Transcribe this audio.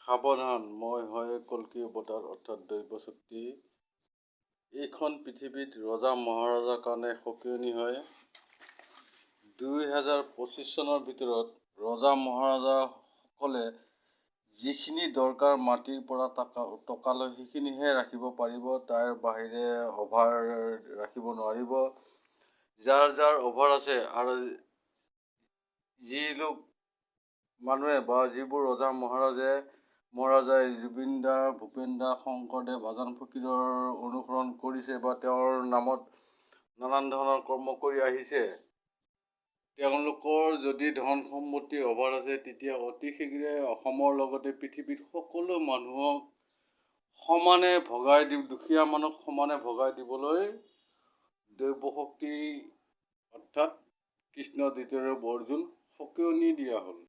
সাৱধান, মই হয় কল্কি অৱতাৰ অৰ্থাৎ দৈৱ শক্তি। এইখন পৃথিৱীত ৰজা মহাৰজাৰ কাৰণে সকিয়নি হয়। 2025 চনৰ ভিতৰত ৰজা মহাৰজাসকলে যিখিনি দৰকাৰ মাটিৰ পৰা টকালৈ সেইখিনিহে ৰাখিব পাৰিব, তাৰ বাহিৰে অভাৰ ৰাখিব নোৱাৰিব। যাৰ যাৰ অভাৰ আছে আৰু যি লোক মানুহে বা যিবোৰ ৰজা মহাৰজাই জুবিন দা, ভূপেন দা, শংকৰদেৱ, আজান ফকীৰৰ অনুসৰণ কৰিছে বা তেওঁৰ নামত নানান ধৰণৰ কৰ্ম কৰি আহিছে, তেওঁলোকৰ যদি ধন সম্পত্তিৰ অভাৰ আছে, তেতিয়া অতি শীঘ্ৰে অসমৰ লগতে পৃথিৱীত সকলো মানুহক সমানে দুখীয়া মানুহক সমানে ভগাই দিবলৈ দৈৱ শক্তি অৰ্থাৎ কৃষ্ণ দ্বিতীয় ৰূপ অৰ্জুন সকিয়নি দিয়া হ'ল।